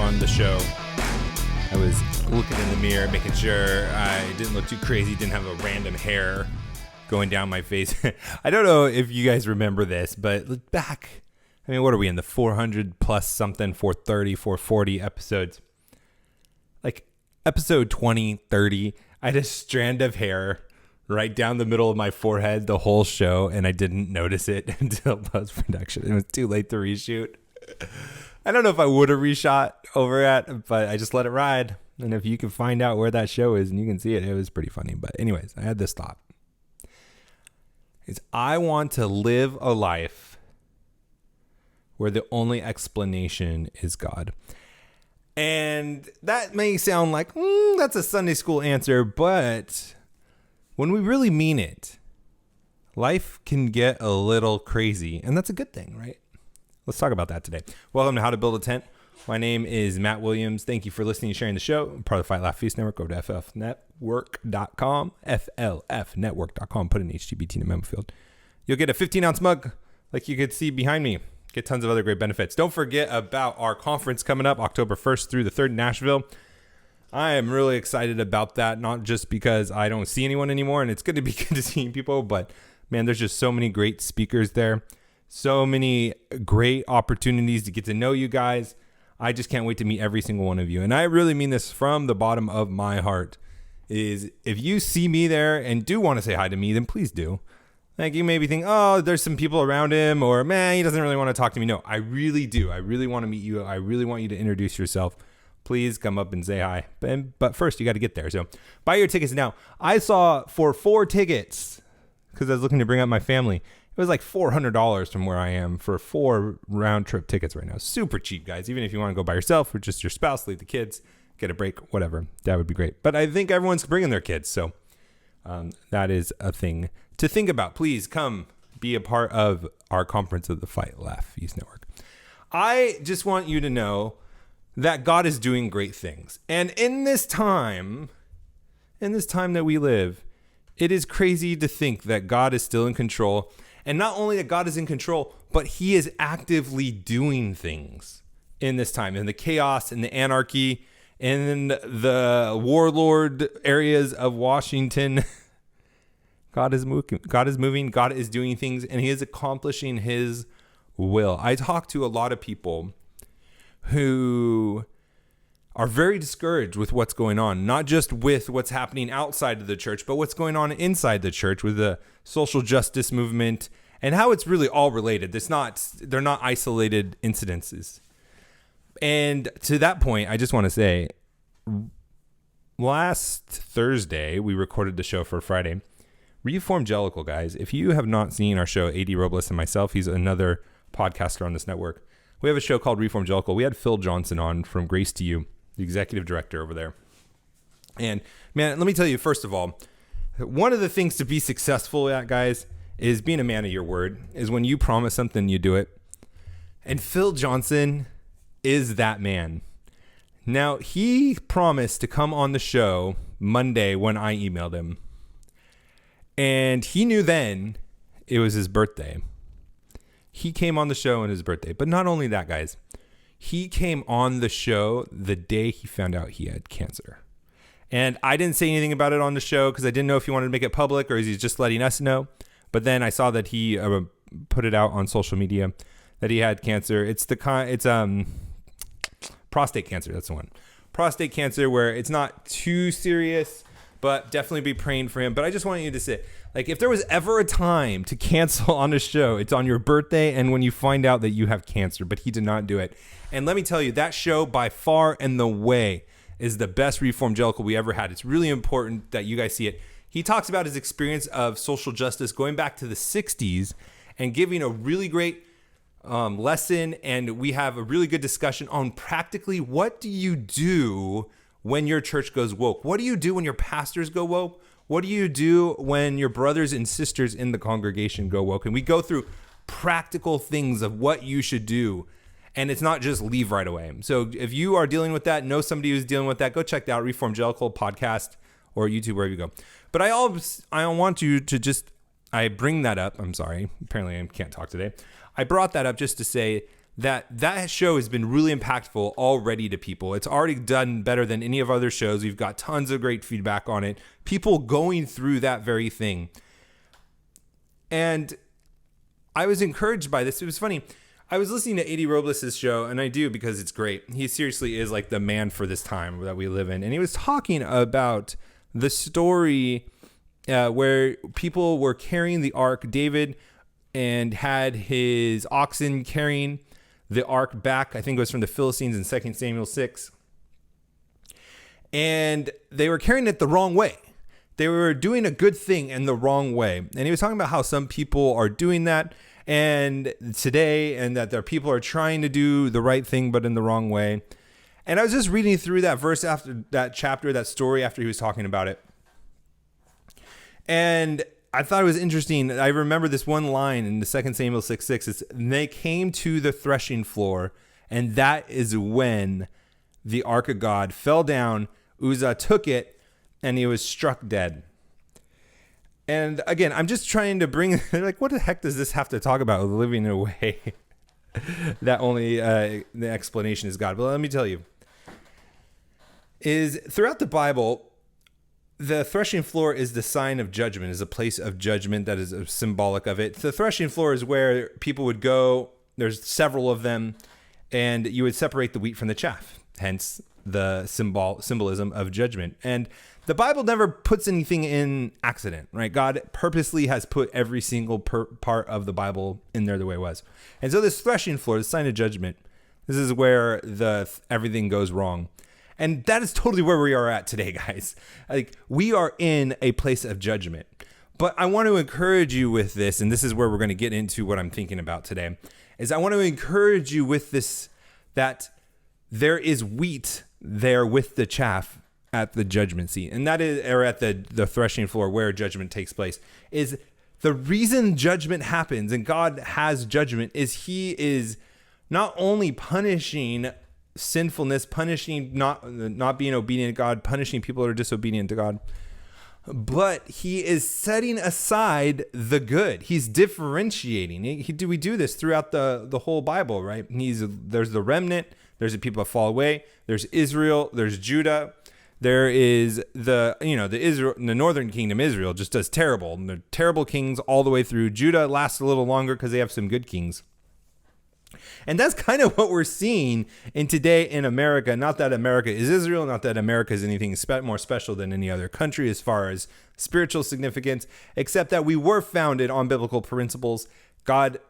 on the show, I was looking in the mirror, making sure I didn't look too crazy, didn't have a random hair going down my face. I don't know if you guys remember this, but back, I mean, what are we in the 400 plus something, 430, 440 episodes? Like episode 20, 30, I had a strand of hair right down the middle of my forehead the whole show, and I didn't notice it until post-production. It was too late to reshoot. I don't know if I would have reshot over it, but I just let it ride. And if you can find out where that show is and you can see it, it was pretty funny. But anyways, I had this thought. I want to live a life where the only explanation is God. And that may sound like, that's a Sunday school answer, but when we really mean it, life can get a little crazy, and that's a good thing, right? Let's talk about that today. Welcome to How to Build a Tent. My name is Matt Williams. Thank you for listening and sharing the show. I'm part of the Fight Laugh Feast Network. Go to ffnetwork.com, flfnetwork.com. Put in HTBT in the memo field. You'll get a 15-ounce mug like you could see behind me. Get tons of other great benefits. Don't forget about our conference coming up October 1st through the 3rd in Nashville. I am really excited about that, not just because I don't see anyone anymore, and it's good to be good to see people, but man, there's just so many great speakers there. So many great opportunities to get to know you guys. I just can't wait to meet every single one of you. And I really mean this from the bottom of my heart. Is if you see me there and do want to say hi to me, then please do. Like you maybe think, oh, there's some people around him, or man, he doesn't really want to talk to me. No, I really do. I really want to meet you. I really want you to introduce yourself. Please come up and say hi. But first, you got to get there. So buy your tickets now. I saw for 4 tickets, because I was looking to bring up my family, it was like $400 from where I am for 4 round trip tickets right now. Super cheap, guys. Even if you want to go by yourself or just your spouse, leave the kids, get a break, whatever. That would be great. But I think everyone's bringing their kids. So that is a thing to think about. Please come be a part of our conference of the Fight Laugh Feast Network. I just want you to know that God is doing great things. And in this time that we live, it is crazy to think that God is still in control. And not only that God is in control, but he is actively doing things in this time, in the chaos and the anarchy, in the warlord areas of Washington. God is moving, God is doing things, and he is accomplishing his will. I talk to a lot of people who are very discouraged with what's going on, not just with what's happening outside of the church, but what's going on inside the church with the social justice movement and how it's really all related. They're not isolated incidences. And to that point, I just want to say, last Thursday, we recorded the show for Friday. Reformgelical, guys, if you have not seen our show, A.D. Robles and myself, he's another podcaster on this network. We have a show called Reformgelical. We had Phil Johnson on from Grace to You, the executive director over there. And man, let me tell you, first of all, one of the things to be successful at, guys, is being a man of your word, is when you promise something, you do it. And Phil Johnson is that man. Now, he promised to come on the show Monday when I emailed him. And he knew then it was his birthday. He came on the show on his birthday. But not only that, guys. He came on the show the day he found out he had cancer. And I didn't say anything about it on the show because I didn't know if he wanted to make it public or is he just letting us know. But then I saw that he put it out on social media that he had cancer. It's prostate cancer. That's the one. Prostate cancer, where it's not too serious, but definitely be praying for him. But I just want you to say, like, if there was ever a time to cancel on a show, it's on your birthday and when you find out that you have cancer. But he did not do it. And let me tell you, that show by far and the way is the best Reformgelical we ever had. It's really important that you guys see it. He talks about his experience of social justice going back to the 60s and giving a really great lesson. And we have a really good discussion on practically what do you do when your church goes woke? What do you do when your pastors go woke? What do you do when your brothers and sisters in the congregation go woke? And we go through practical things of what you should do. And it's not just leave right away. So if you are dealing with that, know somebody who's dealing with that, go check out Reformgelical podcast or YouTube, wherever you go. But I want you to just, I bring that up. I'm sorry. Apparently I can't talk today. I brought that up just to say that show has been really impactful already to people. It's already done better than any of our other shows. We've got tons of great feedback on it. People going through that very thing. And I was encouraged by this. It was funny. I was listening to A.D. Robles' show, and I do because it's great. He seriously is like the man for this time that we live in. And he was talking about the story where people were carrying the ark. David and had his oxen carrying the ark back. I think it was from the Philistines in 2 Samuel 6. And they were carrying it the wrong way. They were doing a good thing in the wrong way. And he was talking about how some people are doing that and today, and that their people are trying to do the right thing but in the wrong way. And I was just reading through that verse after that chapter, that story after he was talking about it. And I thought it was interesting. I remember this one line in the 2 Samuel 6:6. It's, they came to the threshing floor, and that is when the ark of God fell down. Uzzah took it, and he was struck dead. And again, I'm just trying to bring, like, what the heck does this have to talk about living in a way that only the explanation is God? But let me tell you, is throughout the Bible, the threshing floor is the sign of judgment, is a place of judgment that is symbolic of it. The threshing floor is where people would go. There's several of them, and you would separate the wheat from the chaff, hence the symbolism of judgment. And the Bible never puts anything in accident, right? God purposely has put every single part of the Bible in there the way it was. And so this threshing floor, the sign of judgment, this is where everything goes wrong. And that is totally where we are at today, guys. Like, we are in a place of judgment. But I want to encourage you with this, and this is where we're going to get into what I'm thinking about today, is I want to encourage you with this, that there is wheat there with the chaff at the judgment seat. And that is, or at the threshing floor where judgment takes place, is the reason judgment happens and God has judgment is he is not only punishing sinfulness, punishing not being obedient to God, punishing people that are disobedient to God, but he is setting aside the good. He's differentiating. We do this throughout the whole Bible, right? There's the remnant, there's the people that fall away, there's Israel, there's Judah, there is the northern kingdom. Israel just does terrible, and they're terrible kings all the way through. Judah lasts a little longer because they have some good kings. And that's kind of what we're seeing today in America. Not that America is Israel, not that America is anything more special than any other country as far as spiritual significance, except that we were founded on biblical principles. God,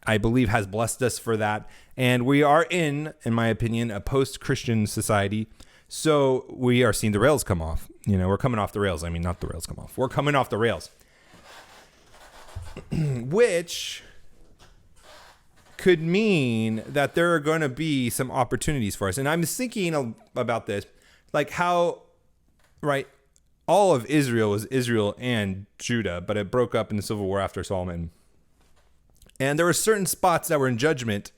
I believe, has blessed us for that. And we are in my opinion, a post-Christian society. So we are seeing the rails come off. We're coming off the rails. I mean, not the rails come off. We're coming off the rails. Which could mean that there are going to be some opportunities for us. And I'm thinking about this, like how, right, all of Israel was Israel and Judah, but it broke up in the civil war after Solomon. And there were certain spots that were in judgment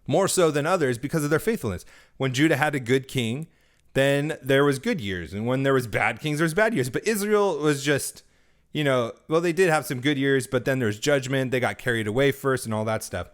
more so than others because of their faithfulness. When Judah had a good king, then there was good years. And when there was bad kings, there was bad years. But Israel was just, they did have some good years, but then there's judgment. They got carried away first and all that stuff.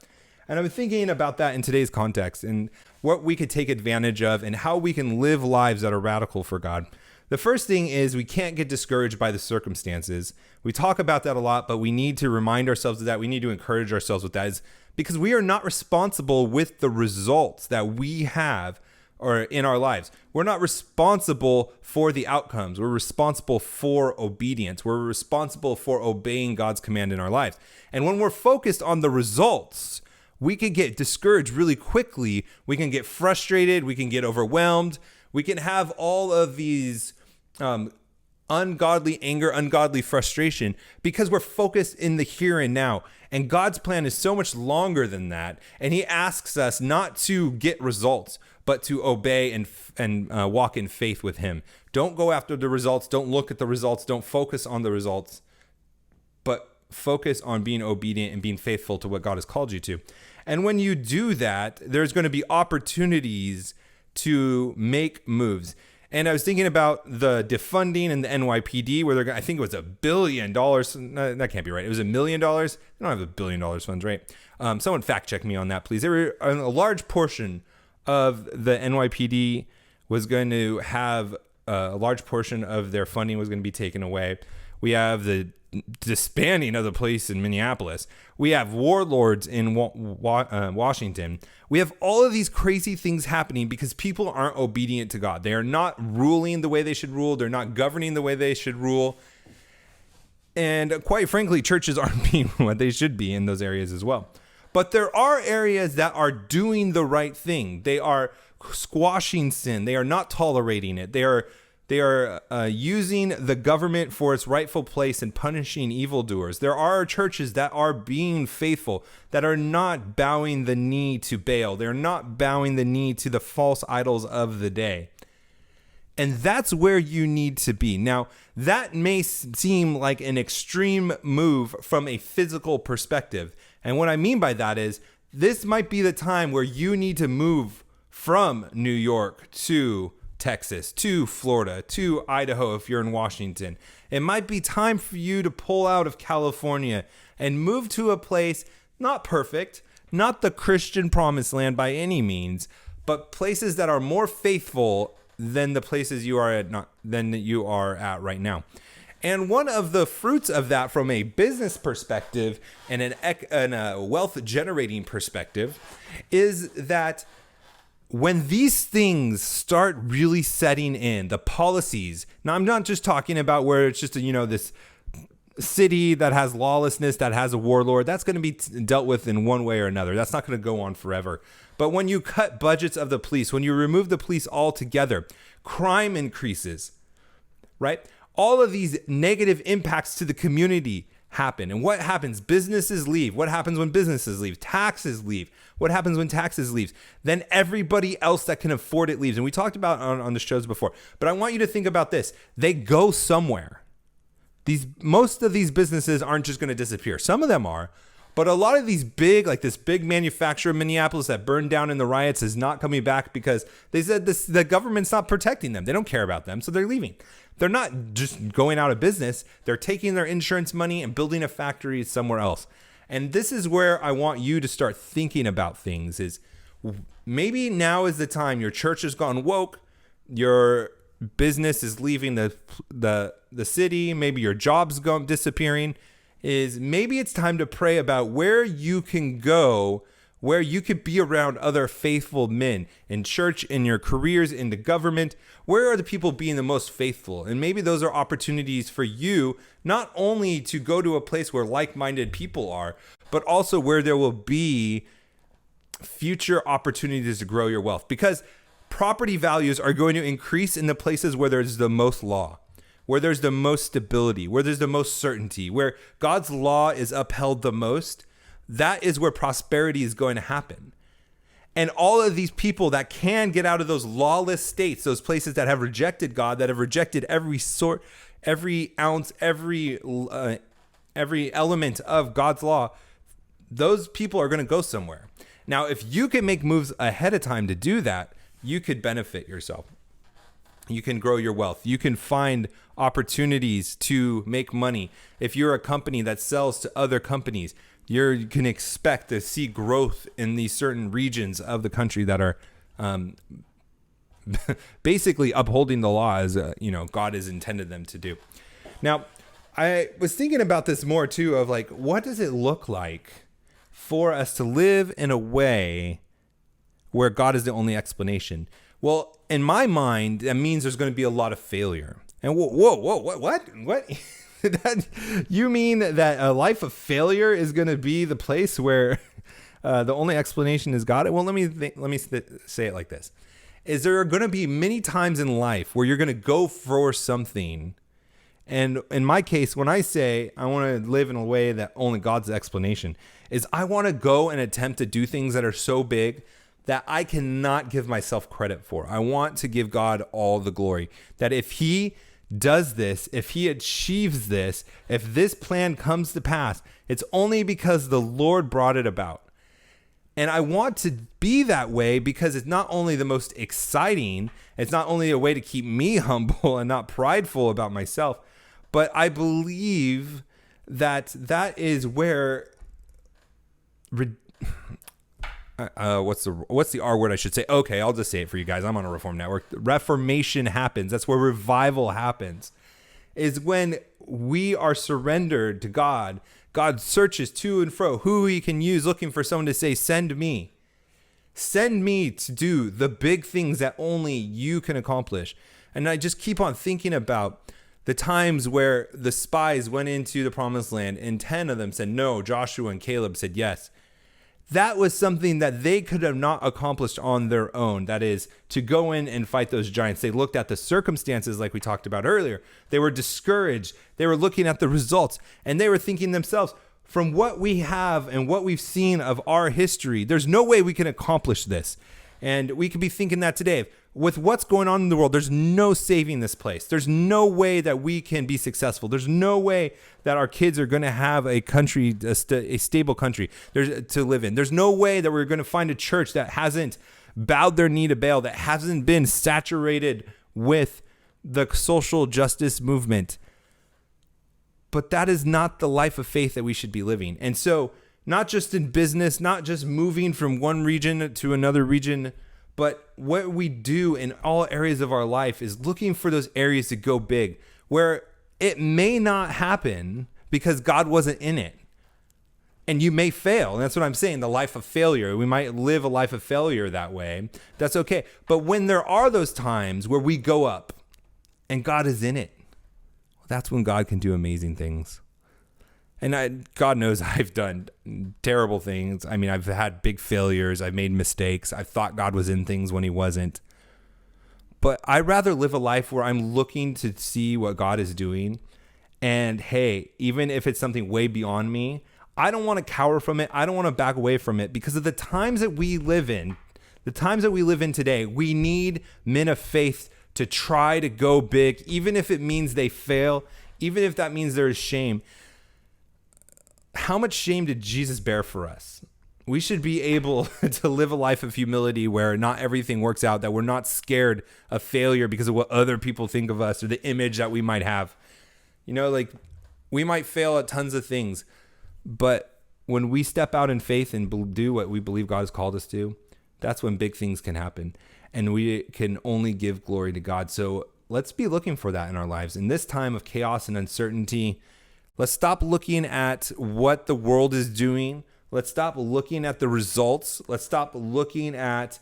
And I'm thinking about that in today's context and what we could take advantage of and how we can live lives that are radical for God. The first thing is we can't get discouraged by the circumstances. We talk about that a lot, but we need to remind ourselves of that. We need to encourage ourselves with that, is because we are not responsible with the results that we have or in our lives. We're not responsible for the outcomes. We're responsible for obedience. We're responsible for obeying God's command in our lives. And when we're focused on the results, we can get discouraged really quickly. We can get frustrated. We can get overwhelmed. We can have all of these ungodly anger, ungodly frustration because we're focused in the here and now. And God's plan is so much longer than that. And he asks us not to get results, but to obey and walk in faith with him. Don't go after the results. Don't look at the results. Don't focus on the results, but focus on being obedient and being faithful to what God has called you to. And when you do that, there's going to be opportunities to make moves. And I was thinking about the defunding and the NYPD, where I think it was $1 billion. No, that can't be right. It was $1 million. They don't have $1 billion funds, right? Someone fact check me on that, please. There were a large portion of the NYPD was going to have a large portion of their funding was going to be taken away. We have the disbanding of the police in Minneapolis. We have warlords in Washington. We have all of these crazy things happening because people aren't obedient to God. They are not ruling the way they should rule. They're not governing the way they should rule. And quite frankly, churches aren't being what they should be in those areas as well. But there are areas that are doing the right thing. They are squashing sin. They are not tolerating it. They are using the government for its rightful place and punishing evildoers. There are churches that are being faithful, that are not bowing the knee to Baal. They're not bowing the knee to the false idols of the day. And that's where you need to be. Now, that may seem like an extreme move from a physical perspective. And what I mean by that is this might be the time where you need to move from New York to Texas, to Florida, to Idaho if you're in Washington. It might be time for you to pull out of California and move to a place not perfect, not the Christian promised land by any means, but places that are more faithful than the places you are at right now. And one of the fruits of that from a business perspective and a wealth generating perspective is that when these things start really setting in, the policies, now I'm not just talking about where it's just, this city that has lawlessness, that has a warlord, that's going to be dealt with in one way or another. That's not going to go on forever. But when you cut budgets of the police, when you remove the police altogether, crime increases, right? All of these negative impacts to the community happen. And what happens? Businesses leave. What happens when businesses leave? Taxes leave. What happens when taxes leaves? Then everybody else that can afford it leaves. And we talked about on the shows before. But I want you to think about this. They go somewhere. Most of these businesses aren't just going to disappear. Some of them are. But a lot of these big, like this big manufacturer in Minneapolis that burned down in the riots is not coming back because they said the government's not protecting them. They don't care about them, so they're leaving. They're not just going out of business. They're taking their insurance money and building a factory somewhere else. And this is where I want you to start thinking about things is maybe now is the time. Your church has gone woke. Your business is leaving the city. Maybe your job's disappearing. Is maybe it's time to pray about where you can go, where you could be around other faithful men in church, in your careers, in the government. Where are the people being the most faithful? And maybe those are opportunities for you, not only to go to a place where like-minded people are, but also where there will be future opportunities to grow your wealth. Because property values are going to increase in the places where there's the most law, where there's the most stability, where there's the most certainty, where God's law is upheld the most. That is where prosperity is going to happen. And all of these people that can get out of those lawless states, those places that have rejected God, that have rejected every ounce, every element of God's law, those people are going to go somewhere. Now, if you can make moves ahead of time to do that, you could benefit yourself. You can grow your wealth. You can find opportunities to make money. If you're a company that sells to other companies, you can expect to see growth in these certain regions of the country that are basically upholding the law as God has intended them to do. Now, I was thinking about this more too of like, what does it look like for us to live in a way where God is the only explanation? Well, in my mind, that means there's going to be a lot of failure. And what? You mean that a life of failure is going to be the place where the only explanation is God? Well, let me say it like this. Is there going to be many times in life where you're going to go for something? And in my case, when I say I want to live in a way that only God's the explanation, is I want to go and attempt to do things that are so big that I cannot give myself credit for. I want to give God all the glory. That if he does this, if he achieves this, if this plan comes to pass, it's only because the Lord brought it about. And I want to be that way because it's not only the most exciting, it's not only a way to keep me humble and not prideful about myself, but I believe that that is where what's the R word I should say? Okay, I'll just say it for you guys. I'm on a Reform Network. Reformation happens. That's where revival happens. Is when we are surrendered to God. God searches to and fro who he can use, looking for someone to say, send me. Send me to do the big things that only you can accomplish. And I just keep on thinking about the times where the spies went into the promised land and 10 of them said no, Joshua and Caleb said yes. That was something that they could have not accomplished on their own. That is, to go in and fight those giants. They looked at the circumstances like we talked about earlier. They were discouraged. They were looking at the results. And they were thinking themselves, from what we have and what we've seen of our history, there's no way we can accomplish this. And we could be thinking that today. With what's going on in the world, there's no saving this place. There's no way that we can be successful. There's no way that our kids are going to have a country, a stable country to live in. There's no way that we're going to find a church that hasn't bowed their knee to Baal, that hasn't been saturated with the social justice movement. But that is not the life of faith that we should be living. And so, not just in business, not just moving from one region to another region, but what we do in all areas of our life is looking for those areas to go big, where it may not happen because God wasn't in it. And you may fail. And that's what I'm saying, the life of failure. We might live a life of failure that way. That's okay. But when there are those times where we go up and God is in it, that's when God can do amazing things. And God knows I've done terrible things. I mean, I've had big failures. I've made mistakes. I've thought God was in things when he wasn't. But I'd rather live a life where I'm looking to see what God is doing. And hey, even if it's something way beyond me, I don't want to cower from it. I don't want to back away from it, because of the times that we live in, today, we need men of faith to try to go big, even if it means they fail, even if that means there is shame. How much shame did Jesus bear for us? We should be able to live a life of humility where not everything works out, that we're not scared of failure because of what other people think of us or the image that we might have. You know, like, we might fail at tons of things, but when we step out in faith and do what we believe God has called us to, that's when big things can happen, and we can only give glory to God. So let's be looking for that in our lives. In this time of chaos and uncertainty, let's stop looking at what the world is doing. Let's stop looking at the results. Let's stop looking at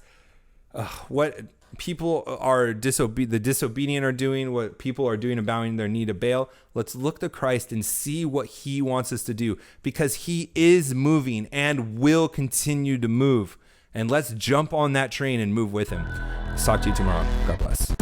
what people are the disobedient are doing, what people are doing, bowing their knee to Baal. Let's look to Christ and see what he wants us to do, because he is moving and will continue to move. And let's jump on that train and move with him. Talk to you tomorrow. God bless.